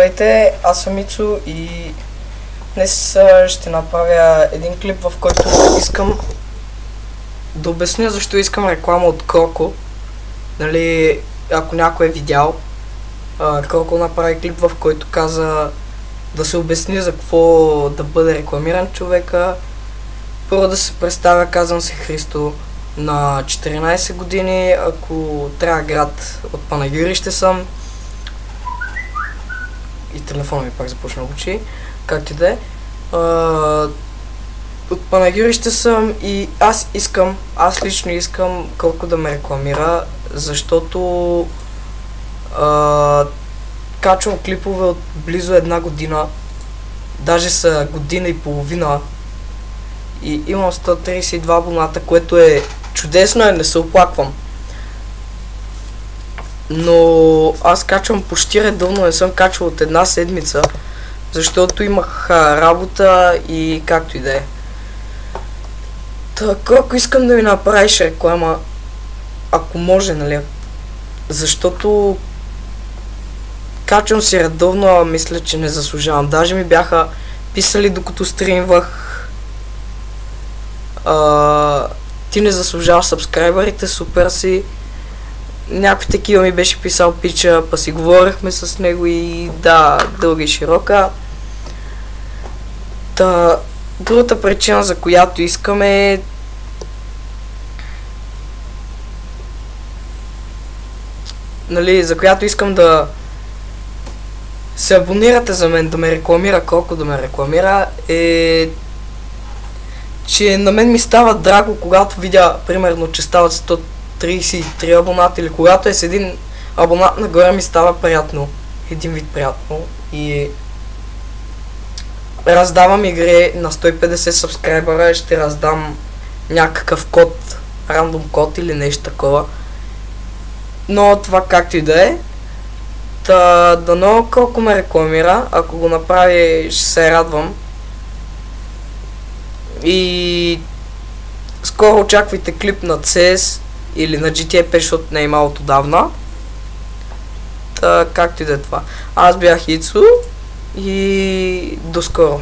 Здравейте, аз съм Ицо и днес ще направя един клип, в който искам да обясня защо искам реклама от Кроко. Нали, ако някой е видял, Кроко направи клип, в който каза да се обясни за какво да бъде рекламиран човека. Първо да се представя, казвам се Христо, на 14 години, ако трябва град от Панагюрище съм. И телефона ми пак започна да учи, както и да е. От Панагюрище съм и аз лично искам Кроко да ме рекламира, защото качвам клипове от близо една година, даже са година и половина и имам 132 абоната, което е чудесно, не се оплаквам. Но аз качвам почти редовно, не съм качвал от една седмица, защото имах работа и както и да е. Така, ако искам да ми направиш реклама, ако може, нали, защото качвам си редовно, а мисля, че не заслужавам. Даже ми бяха писали докато стримвах: ти не заслужаваш сабскрайбърите, супер си. Някакви такива ми беше писал пича, па си говорихме с него и да, дълга и широка. Другата причина, за която искаме, нали, за която искам да се абонирате за мен, да ме рекламира Кроко, да ме рекламира, е, че на мен ми става драго, когато видя, примерно, че стават 133 абоната, или когато е с един абонат нагоре, ми става приятно. Един вид приятно. И раздавам игри на 150 сабскрайбъра, ще раздам някакъв код, рандом код или нещо такова. Но това както и да е. Дано Кроко ме рекламира, ако го направи, ще се радвам. И скоро очаквайте клип на CS или на GTA 5, защото не е имало отдавна. Както и да е това. Аз бях Ицо и до скоро.